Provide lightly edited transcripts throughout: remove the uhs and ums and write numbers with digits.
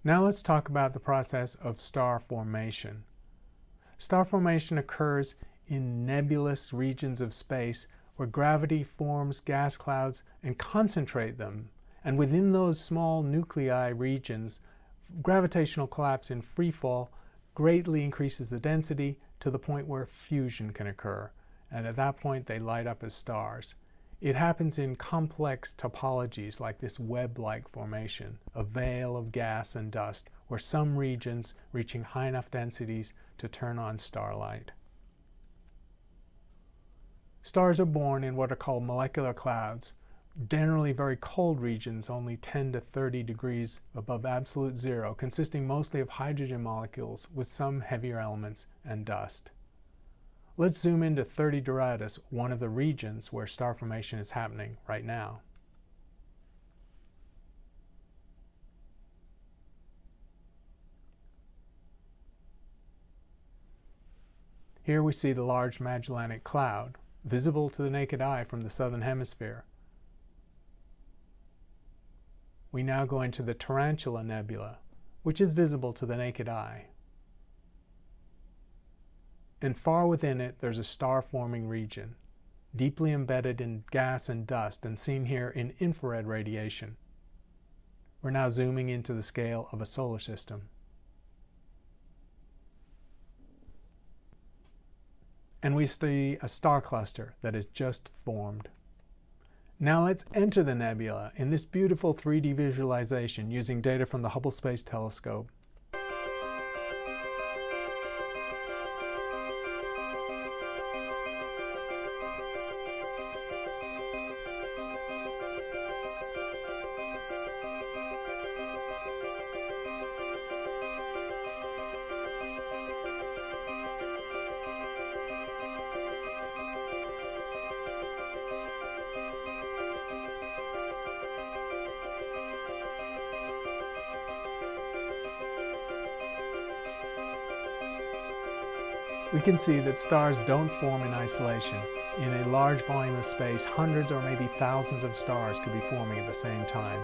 Now let's talk about the process of star formation. Star formation occurs in nebulous regions of space where gravity forms gas clouds and concentrate them. And within those small nuclei regions, gravitational collapse in freefall greatly increases the density to the point where fusion can occur. And at that point, they light up as stars. It happens in complex topologies like this web-like formation, a veil of gas and dust, where some regions reaching high enough densities to turn on starlight. Stars are born in what are called molecular clouds, generally very cold regions, only 10 to 30 degrees above absolute zero, consisting mostly of hydrogen molecules with some heavier elements and dust. Let's zoom into 30 Doradus, one of the regions where star formation is happening right now. Here we see the Large Magellanic Cloud, visible to the naked eye from the southern hemisphere. We now go into the Tarantula Nebula, which is visible to the naked eye. And far within it, there's a star-forming region, deeply embedded in gas and dust and seen here in infrared radiation. We're now zooming into the scale of a solar system. And we see a star cluster that is just formed. Now let's enter the nebula in this beautiful 3D visualization using data from the Hubble Space Telescope. We can see that stars don't form in isolation. In a large volume of space, hundreds or maybe thousands of stars could be forming at the same time.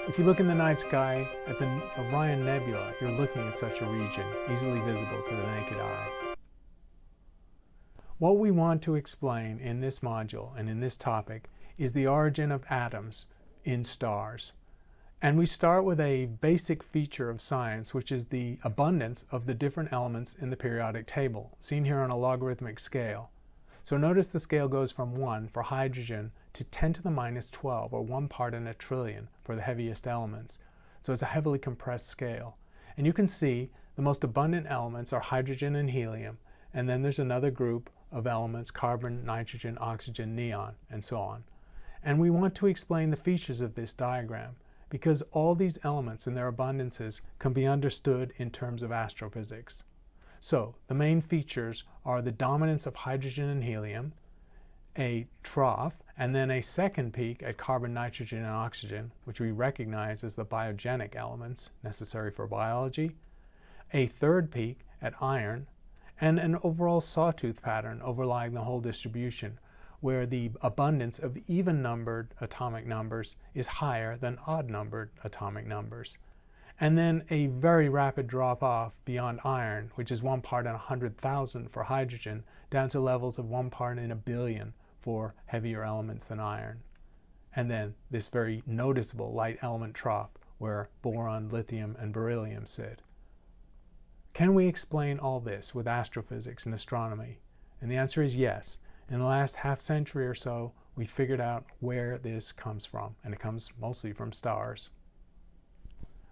If you look in the night sky at the Orion Nebula, you're looking at such a region, easily visible to the naked eye. What we want to explain in this module and in this topic is the origin of atoms in stars. And we start with a basic feature of science, which is the abundance of the different elements in the periodic table, seen here on a logarithmic scale. So notice the scale goes from 1 for hydrogen to 10 to the minus 12, or 1 part in a trillion for the heaviest elements. So it's a heavily compressed scale. And you can see the most abundant elements are hydrogen and helium, and then there's another group of elements, carbon, nitrogen, oxygen, neon, and so on. And we want to explain the features of this diagram, because all these elements and their abundances can be understood in terms of astrophysics. So the main features are the dominance of hydrogen and helium, a trough, and then a second peak at carbon, nitrogen, and oxygen, which we recognize as the biogenic elements necessary for biology, a third peak at iron, and an overall sawtooth pattern overlying the whole distribution, where the abundance of even-numbered atomic numbers is higher than odd-numbered atomic numbers. And then a very rapid drop-off beyond iron, which is 1 part in 100,000 for hydrogen, down to levels of 1 part in a billion for heavier elements than iron. And then this very noticeable light element trough, where boron, lithium, and beryllium sit. Can we explain all this with astrophysics and astronomy? And the answer is yes. In the last half century or so, we figured out where this comes from, and it comes mostly from stars.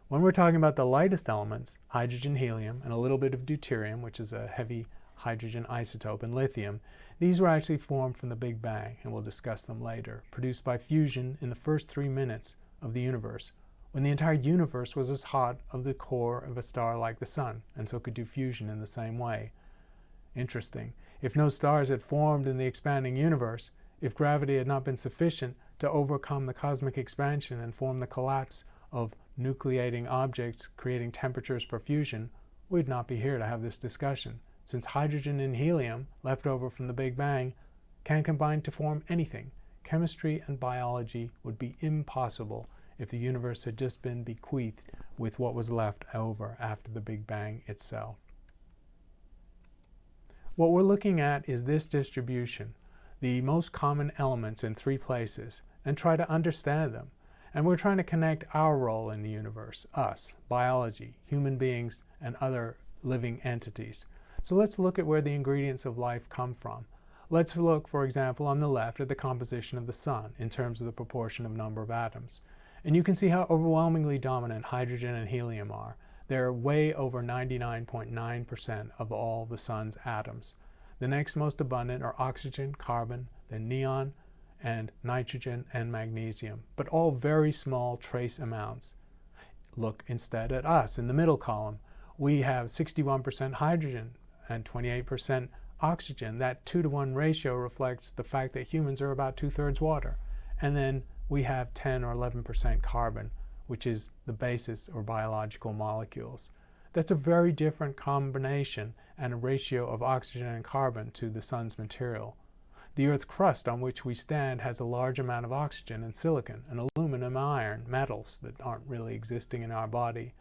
When we're talking about the lightest elements, hydrogen, helium, and a little bit of deuterium, which is a heavy hydrogen isotope, and lithium, these were actually formed from the Big Bang, and we'll discuss them later, produced by fusion in the first 3 minutes of the universe, when the entire universe was as hot of the core of a star like the Sun, and so could do fusion in the same way. Interesting. If no stars had formed in the expanding universe, if gravity had not been sufficient to overcome the cosmic expansion and form the collapse of nucleating objects creating temperatures for fusion, we'd not be here to have this discussion, since hydrogen and helium, left over from the Big Bang, can combine to form anything. Chemistry and biology would be impossible if the universe had just been bequeathed with what was left over after the Big Bang itself. What we're looking at is this distribution, the most common elements in 3 places, and try to understand them. And we're trying to connect our role in the universe, us, biology, human beings, and other living entities. So let's look at where the ingredients of life come from. Let's look, for example, on the left at the composition of the sun in terms of the proportion of number of atoms. And you can see how overwhelmingly dominant hydrogen and helium are. They're way over 99.9% of all the sun's atoms. The next most abundant are oxygen, carbon, then neon, and nitrogen and magnesium, but all very small trace amounts. Look instead at us in the middle column. We have 61% hydrogen and 28% oxygen. That 2-to-1 ratio reflects the fact that humans are about 2/3 water. And then we have 10 or 11% carbon, which is the basis or biological molecules. That's a very different combination and a ratio of oxygen and carbon to the sun's material. The Earth's crust on which we stand has a large amount of oxygen and silicon and aluminum and iron, metals that aren't really existing in our body.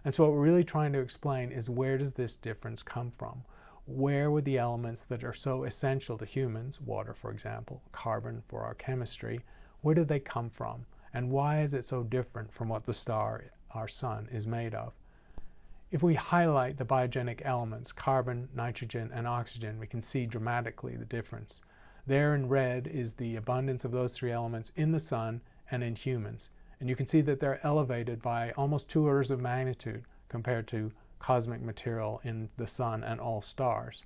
And so what we're really trying to explain is, where does this difference come from? Where were the elements that are so essential to humans, water for example, carbon for our chemistry, where did they come from? And why is it so different from what the star, our sun, is made of? If we highlight the biogenic elements, carbon, nitrogen, and oxygen, we can see dramatically the difference. There in red is the abundance of those 3 elements in the sun and in humans. And you can see that they're elevated by almost 2 orders of magnitude compared to cosmic material in the sun and all stars.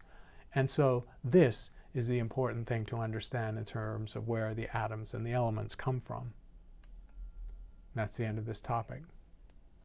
And so this is the important thing to understand in terms of where the atoms and the elements come from. That's the end of this topic.